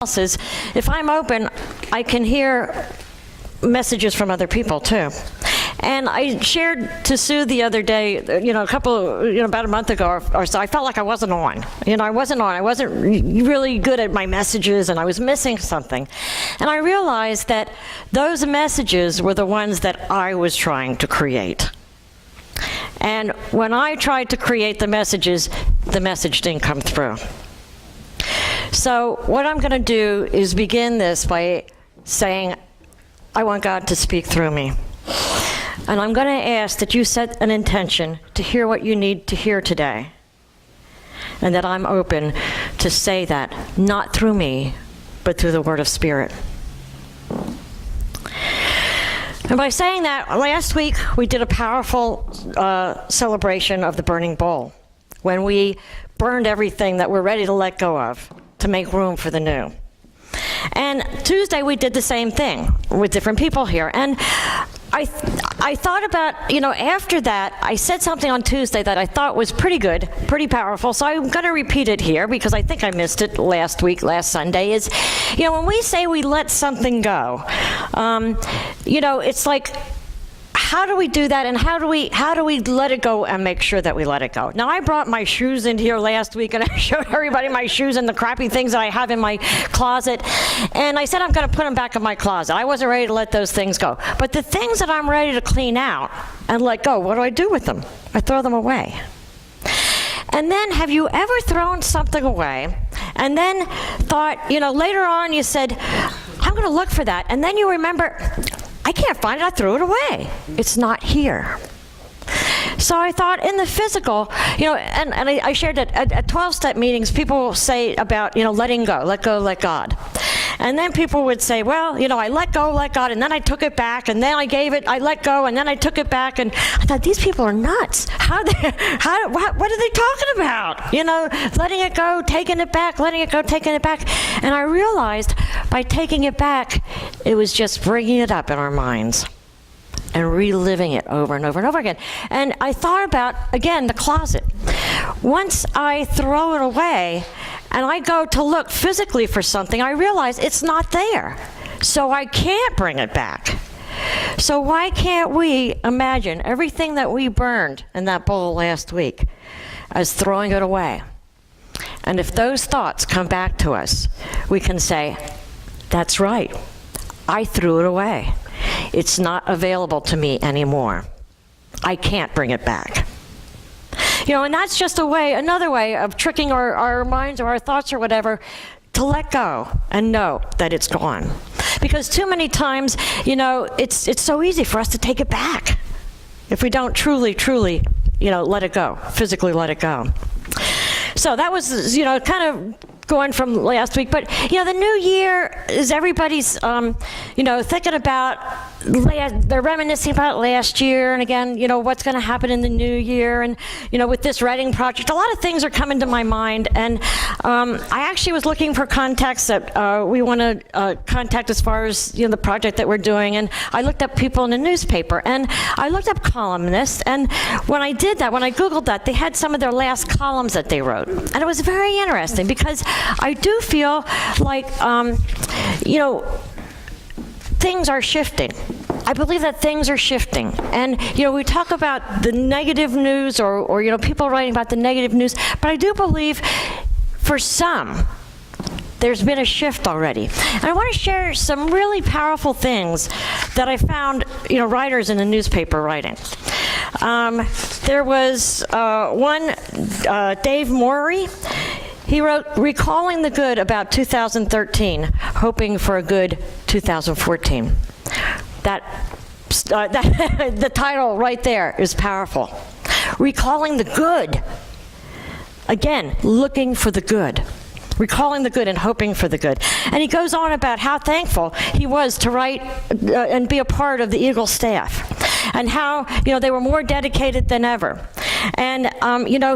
else is, if I'm open, I can hear messages from other people too. And I shared to Sue the other day, about a month ago or so, I felt like I wasn't on. I wasn't on. I wasn't really good at my messages, and I was missing something. And I realized that those messages were the ones that I was trying to create. And when I tried to create the messages, the message didn't come through. So what I'm going to do is begin this by saying, I want God to speak through me. And I'm going to ask that you set an intention to hear what you need to hear today. And that I'm open to say that, not through me, but through the Word of Spirit. And by saying that, last week we did a powerful celebration of the burning bowl, when we burned everything that we're ready to let go of to make room for the new. And Tuesday we did the same thing with different people here. And I thought about, after that, I said something on Tuesday that I thought was pretty good, pretty powerful, so I'm going to repeat it here because I think I missed it last Sunday, is, when we say we let something go, it's like, how do we do that, and how do we let it go and make sure that we let it go? Now, I brought my shoes in here last week, and I showed everybody my shoes and the crappy things that I have in my closet, and I said I'm going to put them back in my closet. I wasn't ready to let those things go. But the things that I'm ready to clean out and let go, what do I do with them? I throw them away. And then, have you ever thrown something away and then thought, later on you said, I'm going to look for that, and then you remember, I can't find it, I threw it away. It's not here. So I thought in the physical, and I shared that at 12-step meetings, people say about, letting go, let go, let God. And then people would say, well, I let go, let God, and then I took it back, and then I let go, and then I took it back, and I thought, these people are nuts. What are they talking about? Letting it go, taking it back, letting it go, taking it back. And I realized by taking it back, it was just bringing it up in our minds and reliving it over and over and over again. And I thought about, again, the closet. Once I throw it away and I go to look physically for something, I realize it's not there. So I can't bring it back. So why can't we imagine everything that we burned in that bowl last week as throwing it away? And if those thoughts come back to us, we can say, that's right, I threw it away. It's not available to me anymore. I can't bring it back. And that's just another way of tricking our minds or our thoughts or whatever to let go and know that it's gone. Because too many times, it's so easy for us to take it back if we don't truly, let it go, physically let it go. So that was, kind of going from last week. But, the new year is everybody's, thinking about, they're reminiscing about last year, and again, what's going to happen in the new year. And, with this writing project, a lot of things are coming to my mind. And I actually was looking for contacts that we want to contact as far as, the project that we're doing. And I looked up people in the newspaper, and I looked up columnists. And when I did that, when I Googled that, they had some of their last columns that they wrote. And it was very interesting because I do feel like, things are shifting. I believe that things are shifting. And, we talk about the negative news or people writing about the negative news, but I do believe for some, there's been a shift already. And I want to share some really powerful things that I found, writers in the newspaper writing. There was one, Dave Morey. He wrote, recalling the good about 2013, hoping for a good 2014. The title right there is powerful. Recalling the good. Again, looking for the good. Recalling the good and hoping for the good. And he goes on about how thankful he was to write and be a part of the Eagle staff. And how, they were more dedicated than ever. And,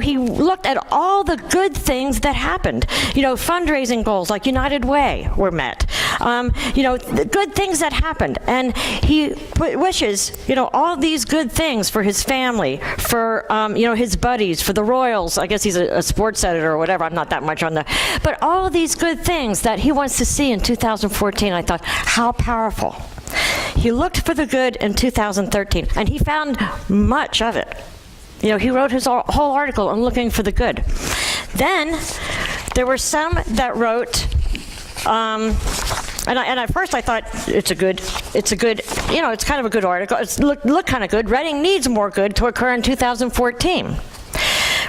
he looked at all the good things that happened. Fundraising goals like United Way were met. The good things that happened. And he wishes, all these good things for his family, for, his buddies, for the Royals. I guess he's a sports editor or whatever. I'm not that much on the, but all these good things that he wants to see in 2014. I thought, how powerful. He looked for the good in 2013, and he found much of it. He wrote his whole article on looking for the good. Then there were some that wrote, and at first I thought it's kind of a good article. It's look kind of good. Reading needs more good to occur in 2014.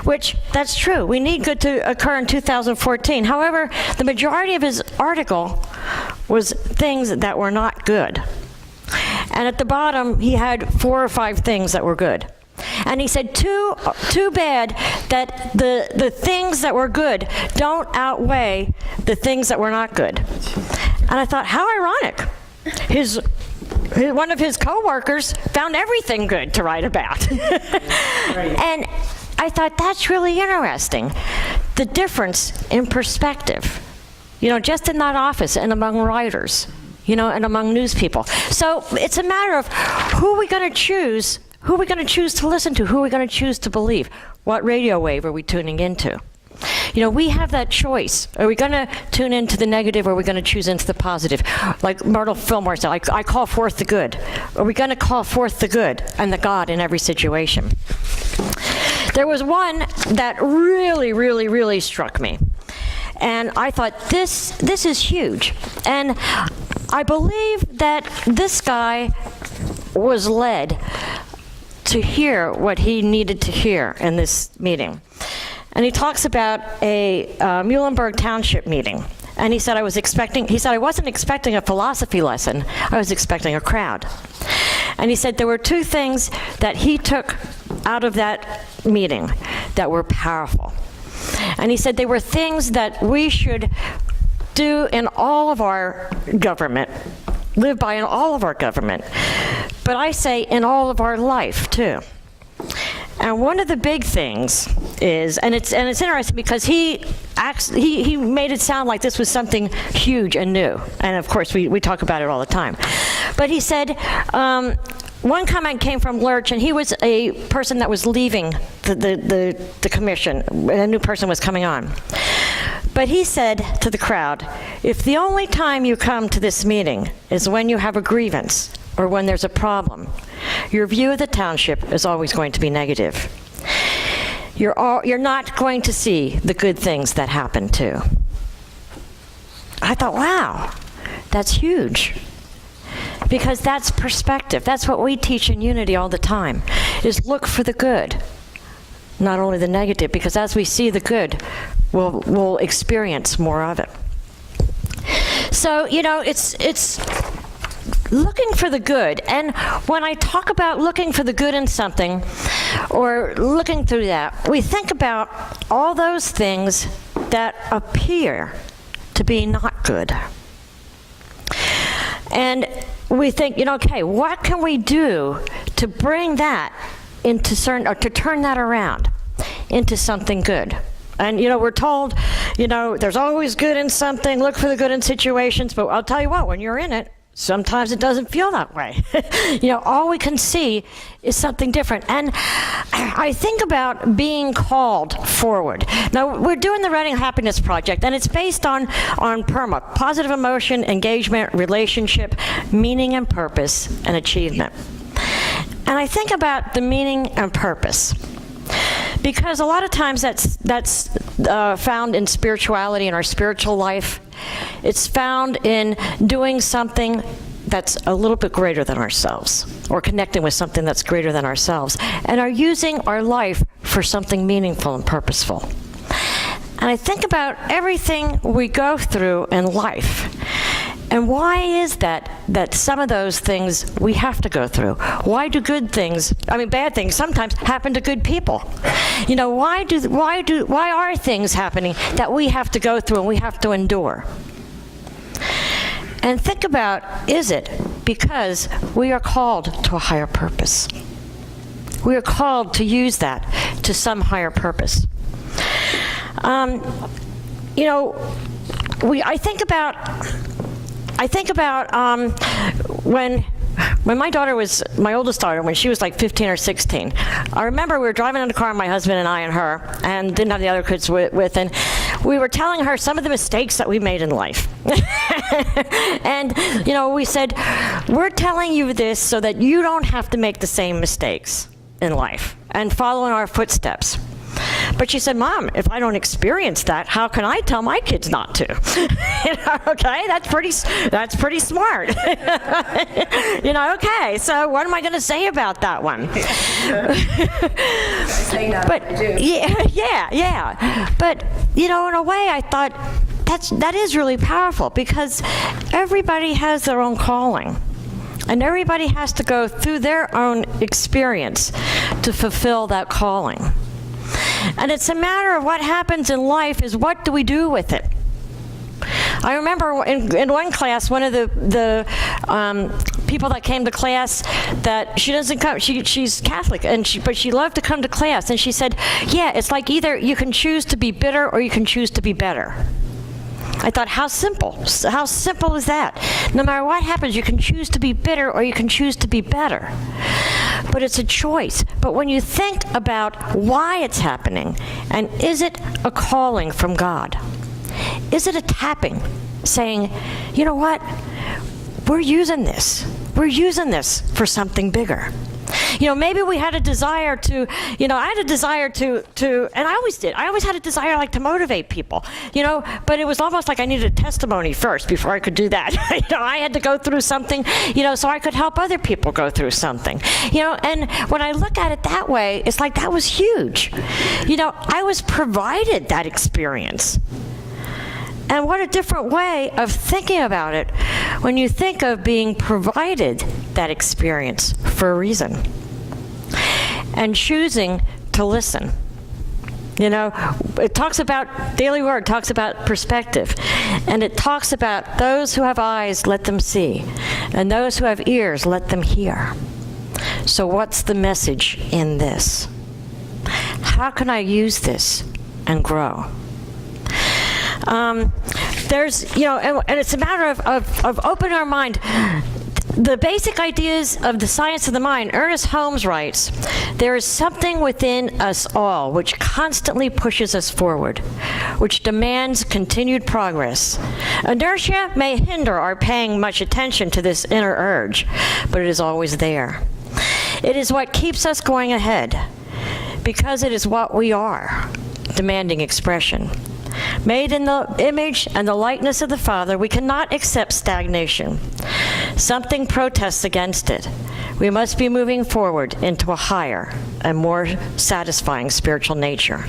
Which, that's true. We need good to occur in 2014. However, the majority of his article was things that were not good. And at the bottom, he had 4 or 5 things that were good. And he said, too bad that the things that were good don't outweigh the things that were not good. And I thought, how ironic. One of his co-workers found everything good to write about. Right. And I thought, that's really interesting. The difference in perspective, just in that office and among writers, and among news people. So it's a matter of who are we going to choose? Who are we going to choose to listen to? Who are we going to choose to believe? What radio wave are we tuning into? We have that choice. Are we going to tune into the negative, or are we going to choose into the positive? Like Myrtle Fillmore said, I call forth the good. Are we going to call forth the good and the God in every situation? There was one that really, really, really struck me. And I thought, this is huge. And I believe that this guy was led to hear what he needed to hear in this meeting. And he talks about a Muhlenberg Township meeting. And he said, I wasn't expecting a philosophy lesson. I was expecting a crowd. And he said there were 2 things that he took out of that meeting that were powerful. And he said they were things that we should do in all of our government, live by in all of our government, but I say in all of our life too. And one of the big things is, and it's interesting because he made it sound like this was something huge and new. And of course we talk about it all the time. But he said, one comment came from Lurch, and he was a person that was leaving the commission. A new person was coming on. But he said to the crowd, if the only time you come to this meeting is when you have a grievance or when there's a problem, your view of the township is always going to be negative. You're not going to see the good things that happen too. I thought, wow, that's huge. Because that's perspective. That's what we teach in Unity all the time, is look for the good, not only the negative, because as we see the good, we'll experience more of it. So, it's looking for the good. And when I talk about looking for the good in something, or looking through that, we think about all those things that appear to be not good. And we think, okay, what can we do to bring that into or to turn that around into something good? And, we're told, there's always good in something, look for the good in situations, but I'll tell you what, when you're in it, sometimes it doesn't feel that way. All we can see is something different. And I think about being called forward. Now, we're doing the Reading Happiness Project, and it's based on PERMA, positive emotion, engagement, relationship, meaning and purpose, and achievement. And I think about the meaning and purpose, because a lot of times that's found in spirituality, in our spiritual life. It's found in doing something that's a little bit greater than ourselves, or connecting with something that's greater than ourselves, and are using our life for something meaningful and purposeful. And I think about everything we go through in life. And why is that some of those things we have to go through? Why do bad things sometimes happen to good people? Why are things happening that we have to go through and we have to endure? And think about, is it because we are called to a higher purpose? We are called to use that to some higher purpose. I think about I think about when my oldest daughter, when she was like 15 or 16, I remember we were driving in the car, my husband and I and her, and didn't have the other kids with, and we were telling her some of the mistakes that we made in life. And, we said, we're telling you this so that you don't have to make the same mistakes in life and follow in our footsteps. But she said, Mom, if I don't experience that, how can I tell my kids not to? Okay, that's pretty smart. Okay, so what am I going to say about that one? But yeah. But, in a way, I thought that is really powerful, because everybody has their own calling. And everybody has to go through their own experience to fulfill that calling. And it's a matter of what happens in life is what do we do with it. I remember in one class, one of the people that came to class, that she doesn't come, she's Catholic, but she loved to come to class, and she said, yeah, it's like either you can choose to be bitter or you can choose to be better. I thought, how simple is that? No matter what happens, you can choose to be bitter or you can choose to be better. But it's a choice. But when you think about why it's happening, and is it a calling from God? Is it a tapping, saying, you know what, we're using this for something bigger. Maybe we had a desire to, I had a desire to, and I always did. I always had a desire to motivate people, but it was almost like I needed a testimony first before I could do that. I had to go through something, so I could help other people go through something, and when I look at it that way, it's like that was huge. I was provided that experience. And what a different way of thinking about it when you think of being provided that experience for a reason and choosing to listen. It talks about, Daily Word talks about perspective, and it talks about those who have eyes, let them see, and those who have ears, let them hear. So what's the message in this? How can I use this and grow? There's, and it's a matter of opening our mind. The basic ideas of the science of the mind, Ernest Holmes writes, there is something within us all which constantly pushes us forward, which demands continued progress. Inertia may hinder our paying much attention to this inner urge, but it is always there. It is what keeps us going ahead, because it is what we are, demanding expression. Made in the image and the likeness of the Father, we cannot accept stagnation. Something protests against it. We must be moving forward into a higher and more satisfying spiritual nature.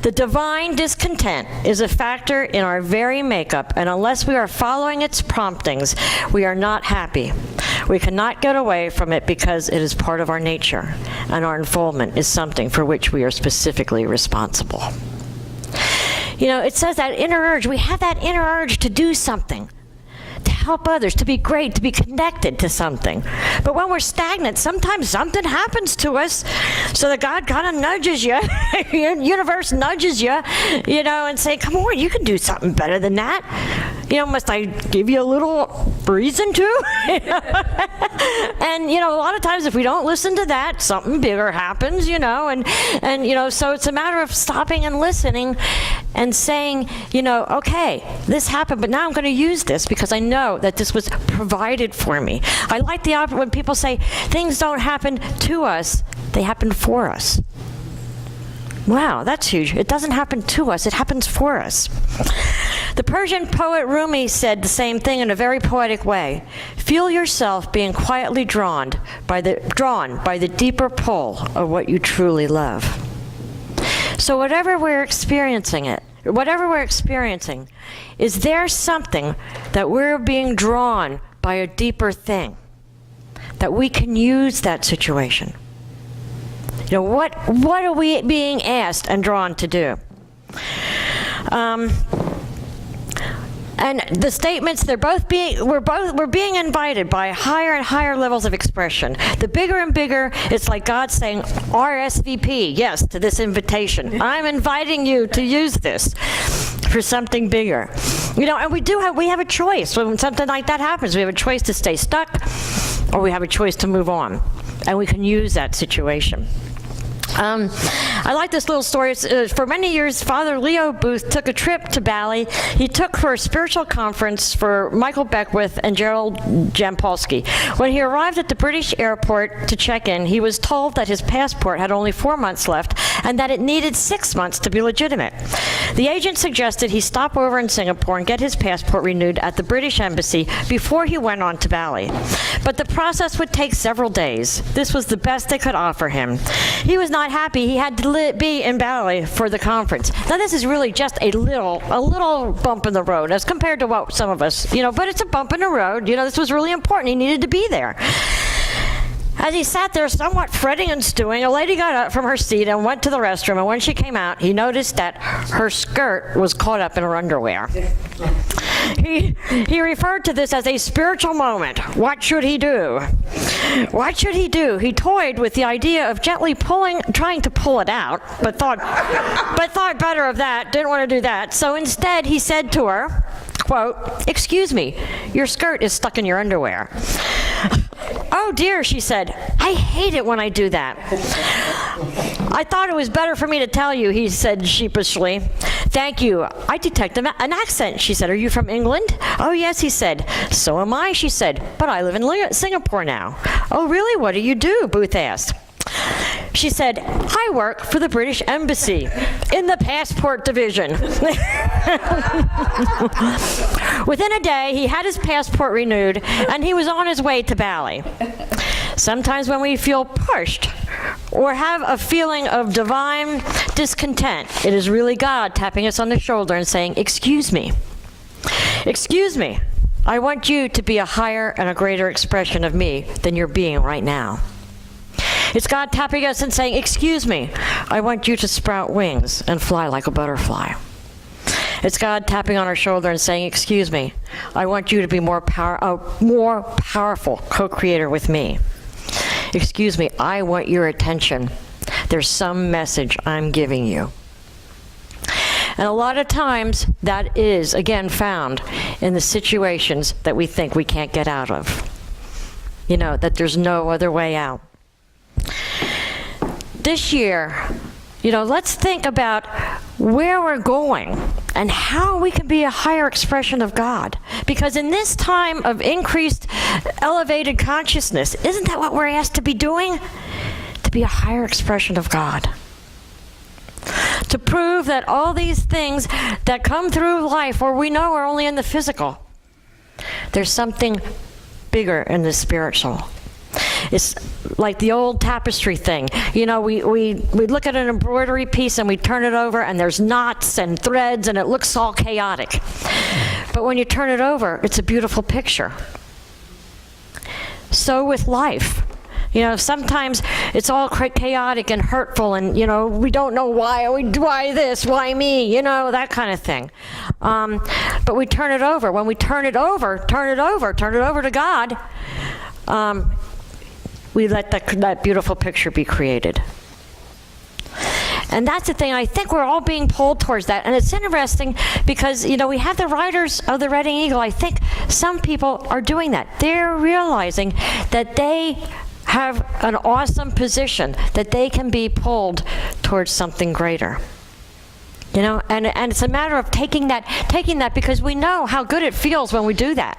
The divine discontent is a factor in our very makeup, and unless we are following its promptings, we are not happy. We cannot get away from it because it is part of our nature, and our unfoldment is something for which we are specifically responsible. It says that inner urge, we have that inner urge to do something, to help others, to be great, to be connected to something. But when we're stagnant, sometimes something happens to us so that God kind of nudges you, universe nudges you, and say, come on, you can do something better than that. Must I give you a little reason to? And, a lot of times if we don't listen to that, something bigger happens, and so it's a matter of stopping and listening and saying, okay, this happened, but now I'm going to use this because I know that this was provided for me. I like the opposite when people say things don't happen to us, they happen for us. Wow, that's huge. It doesn't happen to us, it happens for us. The Persian poet Rumi said the same thing in a very poetic way. Feel yourself being quietly drawn by the deeper pull of what you truly love. So whatever we're experiencing, is there something that we're being drawn by a deeper thing, that we can use that situation? What are we being asked and drawn to do? And the statements, we're being invited by higher and higher levels of expression. The bigger and bigger, it's like God saying, RSVP, yes, to this invitation. I'm inviting you to use this. for something bigger. You know, and we have a choice. When something like that happens, we have a choice to stay stuck, or we have a choice to move on. And we can use that situation. I like this little story. For many years, Father Leo Booth took a trip to Bali. He took for a spiritual conference for Michael Beckwith and Gerald Jampolsky. When he arrived at the British airport to check in, he was told that his passport had only 4 months left and that it needed 6 months to be legitimate. The agent suggested he stop over in Singapore and get his passport renewed at the British Embassy before he went on to Bali. But the process would take several days. This was the best they could offer him. He was not happy. He had to be in Bali for the conference. Now, this is really just a little bump in the road as compared to what some of us, but it's a bump in the road. This was really important. He needed to be there. As he sat there somewhat fretting and stewing, a lady got up from her seat and went to the restroom, and when she came out, he noticed that her skirt was caught up in her underwear. He referred to this as a spiritual moment. What should he do? What should he do? He toyed with the idea of gently trying to pull it out, but thought better of that, didn't want to do that. So instead, he said to her, quote, "Excuse me, your skirt is stuck in your underwear." "Oh dear," she said, "I hate it when I do that." "I thought it was better for me to tell you," he said sheepishly. "Thank you. I detect an accent," she said. "Are you from England?" "Oh yes," he said. "So am I," she said, "but I live in Singapore now." "Oh really? What do you do?" Booth asked. She said, "I work for the British Embassy in the passport division." Within a day, he had his passport renewed, and he was on his way to Bali. Sometimes when we feel pushed or have a feeling of divine discontent, it is really God tapping us on the shoulder and saying, "Excuse me. Excuse me. I want you to be a higher and a greater expression of me than you're being right now." It's God tapping us and saying, "Excuse me, I want you to sprout wings and fly like a butterfly." It's God tapping on our shoulder and saying, "Excuse me, I want you to be a more powerful co-creator with me. Excuse me, I want your attention. There's some message I'm giving you." And a lot of times, that is, again, found in the situations that we think we can't get out of. That there's no other way out. This year, let's think about where we're going and how we can be a higher expression of God. Because in this time of increased, elevated consciousness, isn't that what we're asked to be doing? To be a higher expression of God. To prove that all these things that come through life, or we know are only in the physical, there's something bigger in the spiritual. It's like the old tapestry thing. We look at an embroidery piece and we turn it over and there's knots and threads and it looks all chaotic. But when you turn it over, it's a beautiful picture. So with life. Sometimes it's all chaotic and hurtful and, we don't know why this, why me, that kind of thing. But we turn it over. When we turn it over to God, we let that beautiful picture be created. And that's the thing. I think we're all being pulled towards that. And it's interesting because, we have the Riders of the Reading Eagle. I think some people are doing that. They're realizing that they have an awesome position, that they can be pulled towards something greater. And it's a matter of taking that because we know how good it feels when we do that.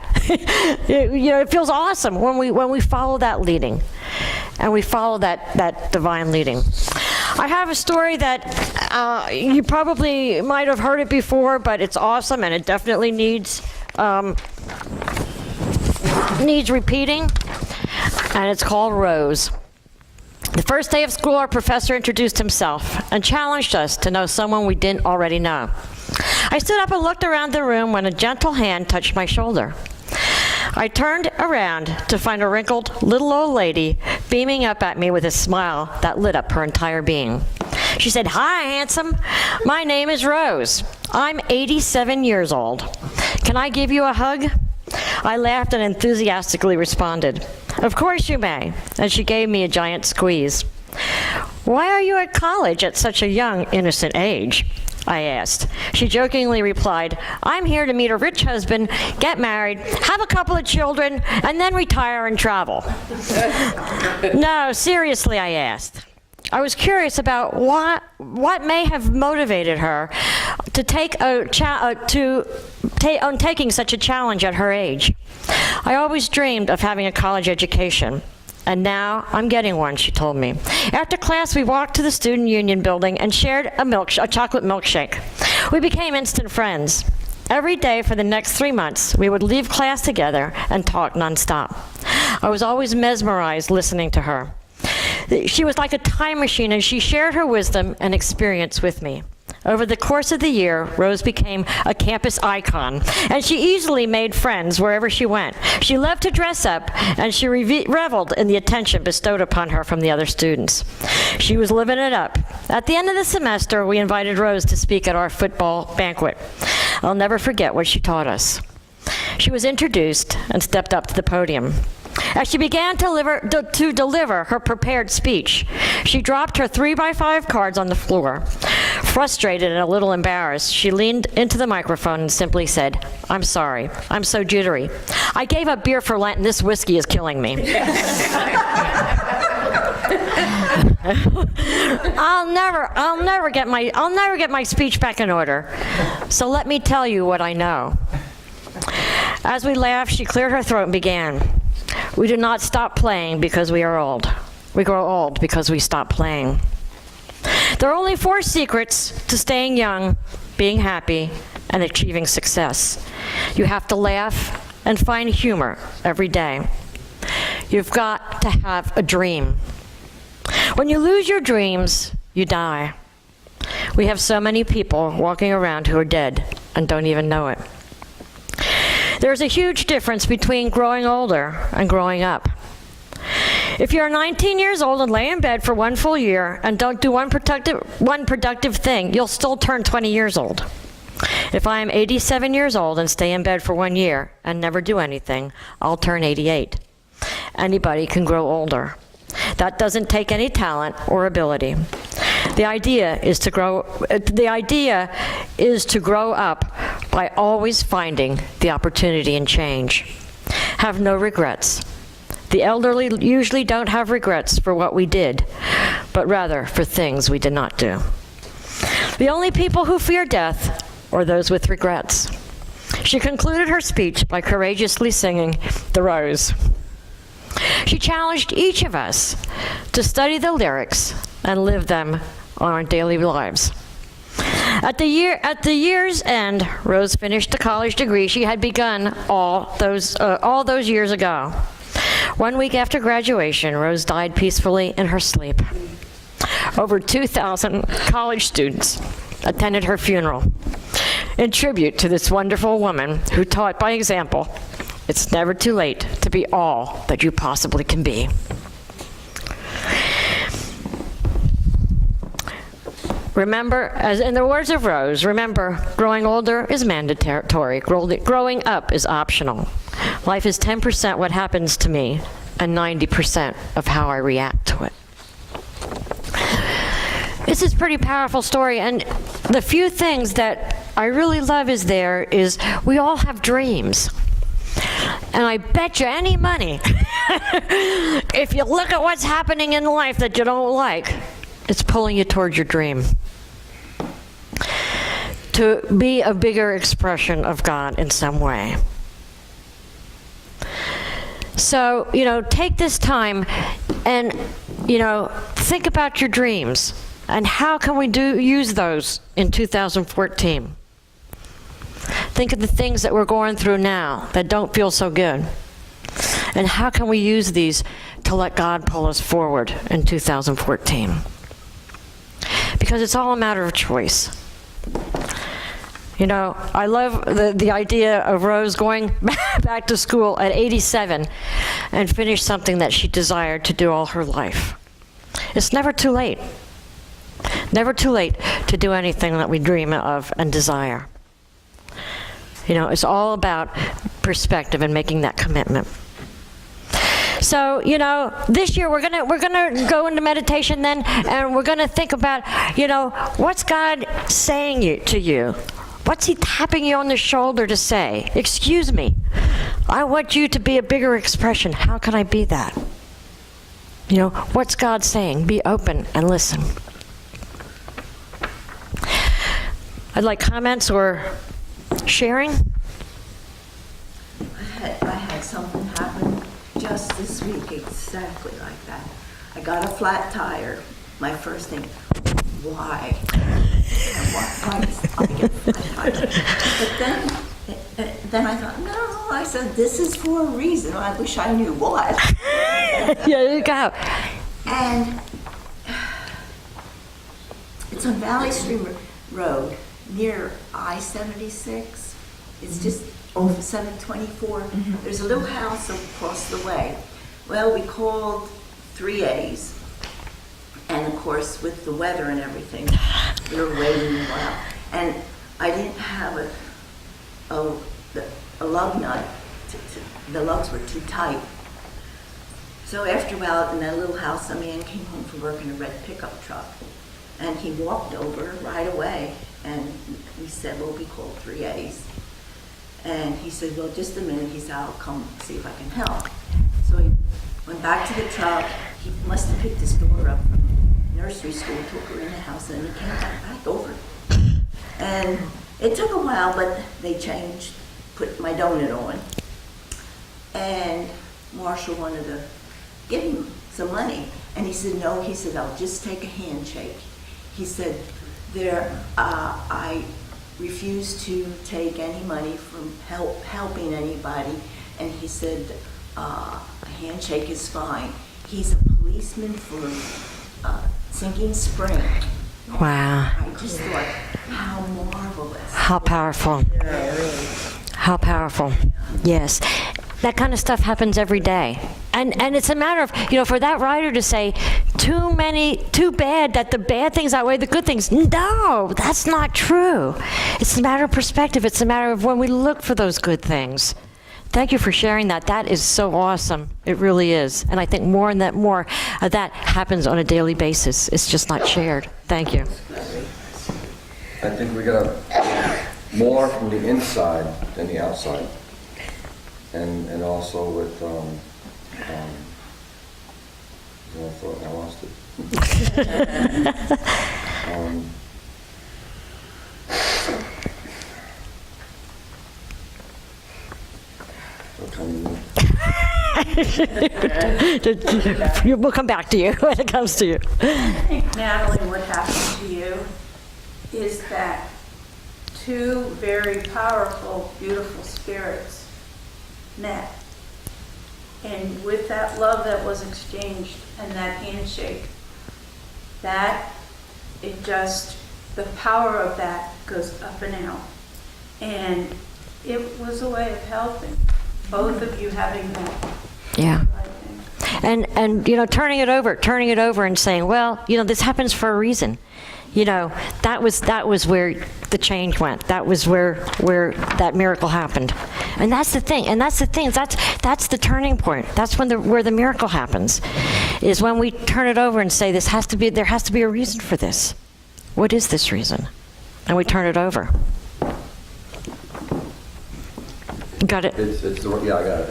It feels awesome when we follow that leading, and we follow that divine leading. I have a story that you probably might have heard it before, but it's awesome, and it definitely needs repeating. And it's called Rose. The first day of school, our professor introduced himself and challenged us to know someone we didn't already know. I stood up and looked around the room when a gentle hand touched my shoulder. I turned around to find a wrinkled little old lady beaming up at me with a smile that lit up her entire being. She said, "Hi, handsome. My name is Rose. I'm 87 years old. Can I give you a hug?" I laughed and enthusiastically responded, "Of course you may," and she gave me a giant squeeze. "Why are you at college at such a young, innocent age?" I asked. She jokingly replied, I'm here to meet a rich husband, get married, have a couple of children, and then retire and travel. No, seriously, I asked. I was curious about what may have motivated her to taking such a challenge at her age. I always dreamed of having a college education. And now I'm getting one, she told me. After class, we walked to the Student Union building and shared a chocolate milkshake. We became instant friends. Every day for the next 3 months, we would leave class together and talk nonstop. I was always mesmerized listening to her. She was like a time machine, and she shared her wisdom and experience with me. Over the course of the year, Rose became a campus icon, and she easily made friends wherever she went. She loved to dress up, and she reveled in the attention bestowed upon her from the other students. She was living it up. At the end of the semester, we invited Rose to speak at our football banquet. I'll never forget what she taught us. She was introduced and stepped up to the podium. As she began to deliver her prepared speech, she dropped her 3x5 cards on the floor. Frustrated and a little embarrassed, she leaned into the microphone and simply said, I'm sorry, I'm so jittery. I gave up beer for Lent and this whiskey is killing me. I'll never get my speech back in order. So let me tell you what I know. As we laughed, she cleared her throat and began. We do not stop playing because we are old. We grow old because we stop playing. There are only 4 secrets to staying young, being happy, and achieving success. You have to laugh and find humor every day. You've got to have a dream. When you lose your dreams, you die. We have so many people walking around who are dead and don't even know it. There's a huge difference between growing older and growing up. If you're 19 years old and lay in bed for 1 full year and don't do one productive thing, you'll still turn 20 years old. If I am 87 years old and stay in bed for 1 year and never do anything, I'll turn 88. Anybody can grow older. That doesn't take any talent or ability. The idea is to grow up by always finding the opportunity and change. Have no regrets. The elderly usually don't have regrets for what we did, but rather for things we did not do. The only people who fear death are those with regrets. She concluded her speech by courageously singing "The Rose." She challenged each of us to study the lyrics and live them on our daily lives. At the year's end, Rose finished the college degree she had begun all those years ago. 1 week after graduation, Rose died peacefully in her sleep. Over 2,000 college students attended her funeral in tribute to this wonderful woman who taught by example, it's never too late to be all that you possibly can be. Remember, as in the words of Rose, remember, growing older is mandatory. Growing up is optional. Life is 10% what happens to me and 90% of how I react to it. This is a pretty powerful story, and the few things that I really love is we all have dreams. And I bet you any money, if you look at what's happening in life that you don't like, it's pulling you towards your dream. To be a bigger expression of God in some way. So, take this time and, think about your dreams and how can we use those in 2014. Think of the things that we're going through now that don't feel so good. And how can we use these to let God pull us forward in 2014? Because it's all a matter of choice. I love the idea of Rose going back to school at 87 and finish something that she desired to do all her life. It's never too late. Never too late to do anything that we dream of and desire. It's all about perspective and making that commitment. So, this year we're gonna go into meditation then, and we're gonna think about, what's God saying to you? What's he tapping you on the shoulder to say? Excuse me, I want you to be a bigger expression. How can I be that? What's God saying? Be open and listen. I'd like comments or sharing. I had something happen just this week exactly like that. I got a flat tire. My first thing, why? And why did I get a flat tire? But then I thought, no, I said, this is for a reason. I wish I knew what. Yeah, there you go. And it's on Valley Stream Road near I-76. It's just off 724. There's a little house across the way. Well, we called 3A's. And of course, with the weather and everything, we were waiting a while. And I didn't have a lug nut. The lugs were too tight. So after a while, in that little house, a man came home from work in a red pickup truck. And he walked over right away. And we said, well, we called 3A's. And he said, well, just a minute. He said, I'll come see if I can help. So he went back to the truck. He must have picked his daughter up from nursery school, took her in the house, and then he came back over. And it took a while, but they changed, put my donut on. And Marshall wanted to give him some money. And he said, no, he said, I'll just take a handshake. He said, I refuse to take any money from helping anybody. And he said, a handshake is fine. He's a policeman for Sinking Spring. Wow. I just thought, how marvelous. How powerful. How powerful. Yes. That kind of stuff happens every day. And it's a matter of, for that writer to say, too bad that the bad things outweigh the good things. No, that's not true. It's a matter of perspective. It's a matter of when we look for those good things. Thank you for sharing that. That is so awesome. It really is. And I think more of that happens on a daily basis. It's just not shared. Thank you. I think we got more from the inside than the outside. And also with, I thought I lost it. We'll come back to you when it comes to you. I think, Natalie, what happened to you is that two very powerful, beautiful spirits met. And with that love that was exchanged and that handshake, the power of that goes up and out. And it was a way of helping, both of you having that. Yeah. I think. And turning it over and saying, well, this happens for a reason. That was where the change went. That was where that miracle happened. And that's the thing. That's the turning point. That's where the miracle happens, is when we turn it over and say, there has to be a reason for this. What is this reason? And we turn it over. Got it? Yeah, I got it.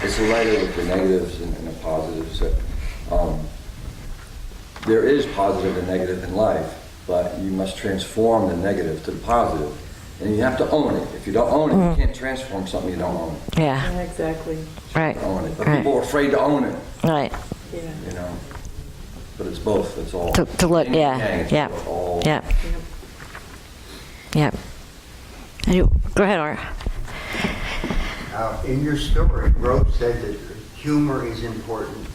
It's a writer with the negatives and the positives. There is positive and negative in life, but you must transform the negative to the positive. And you have to own it. If you don't own it, you can't transform something you don't own. Yeah. Exactly. Right. Own it. But Right. people are afraid to own it. Right. Yeah. But it's both. It's all. To look. yin and Yeah. yang. It's Yeah. all- Yeah. Yeah. Go ahead, Art. In your story, Rose said that humor is important.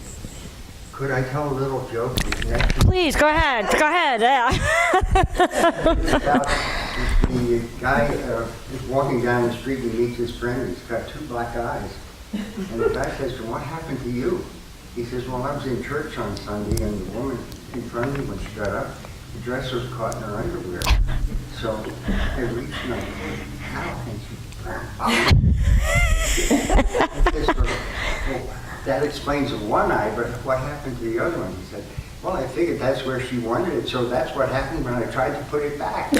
Could I tell a little joke in connection? Please, go ahead. Yeah. About the guy is walking down the street and he meets his friend. He's got two black eyes. And the guy says to him, what happened to you? He says, well, I was in church on Sunday and the woman in front of me, when she got up, the dress was caught in her underwear. So I reached and I said, how? And she, that explains the one eye, but what happened to the other one? He said, well, I figured that's where she wanted it, so that's what happened when I tried to put it back.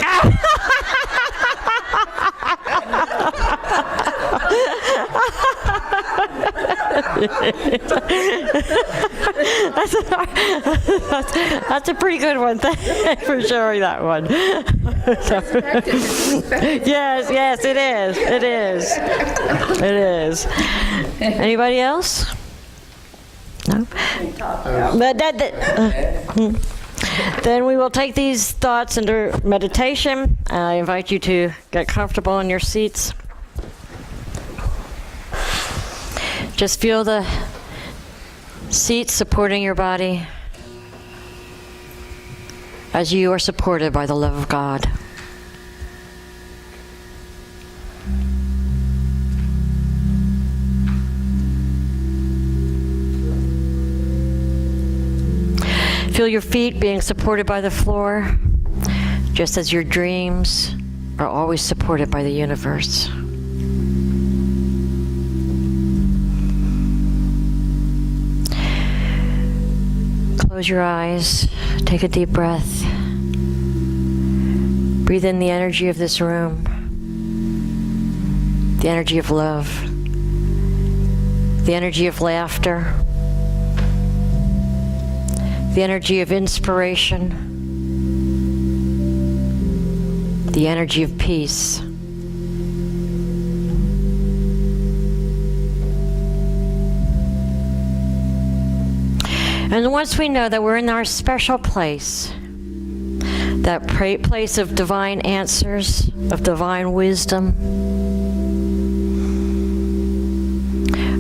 That's a pretty good one. Thanks for sharing that one. Yes, it is. It is. It is. Anybody else? No? Then we will take these thoughts into meditation. I invite you to get comfortable in your seats. Just feel the seat supporting your body as you are supported by the love of God. Feel your feet being supported by the floor, just as your dreams are always supported by the universe. Close your eyes, take a deep breath. Breathe in the energy of this room, the energy of love, the energy of laughter, the energy of inspiration, the energy of peace. And once we know that we're in our special place, that place of divine answers, of divine wisdom,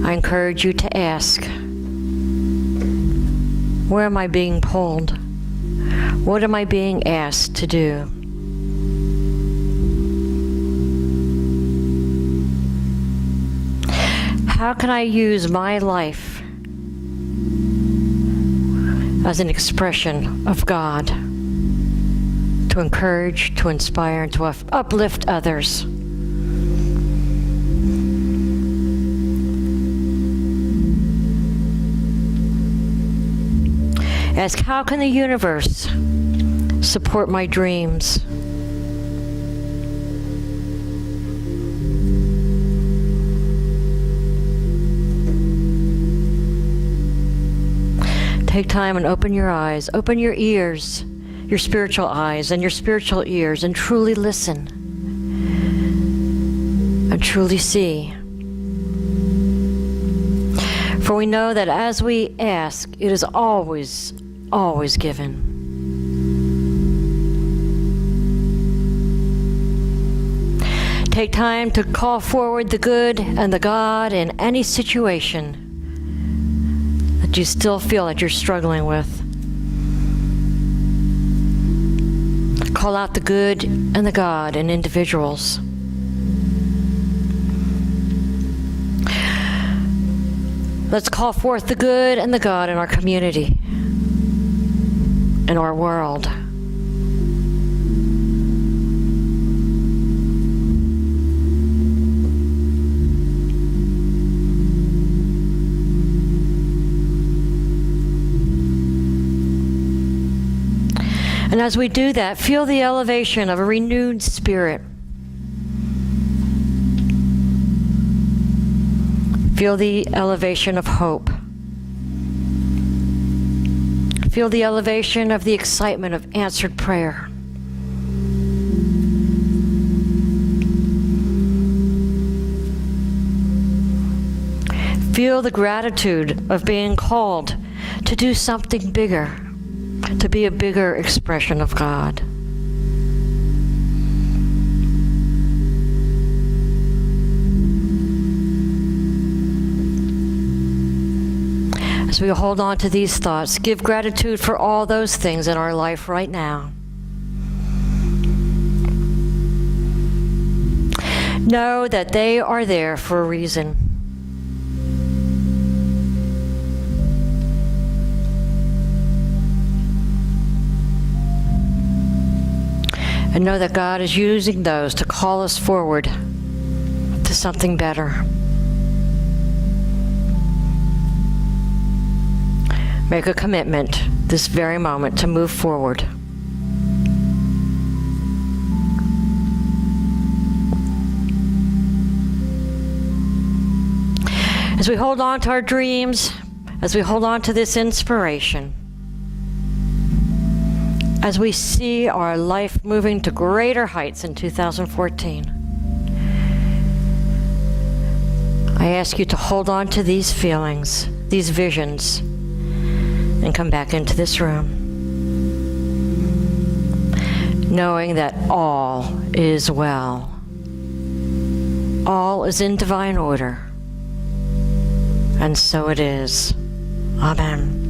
I encourage you to ask, where am I being pulled? What am I being asked to do? How can I use my life as an expression of God to encourage, to inspire, and to uplift others? Ask, how can the universe support my dreams? Take time and open your eyes, open your ears, your spiritual eyes and your spiritual ears, and truly listen and truly see. For we know that as we ask, it is always given. Take time to call forward the good and the God in any situation that you still feel that you're struggling with. Call out the good and the God in individuals. Let's call forth the good and the God in our community, in our world. And as we do that, feel the elevation of a renewed spirit. Feel the elevation of hope. Feel the elevation of the excitement of answered prayer. Feel the gratitude of being called to do something bigger, to be a bigger expression of God. As we hold on to these thoughts, give gratitude for all those things in our life right now. Know that they are there for a reason. And know that God is using those to call us forward to something better. make a commitment this very moment to move forward. As we hold on to our dreams, as we hold on to this inspiration, as we see our life moving to greater heights in 2014, I ask you to hold on to these feelings, these visions, and come back into this room, knowing that all is well. All is in divine order. And so it is. Amen.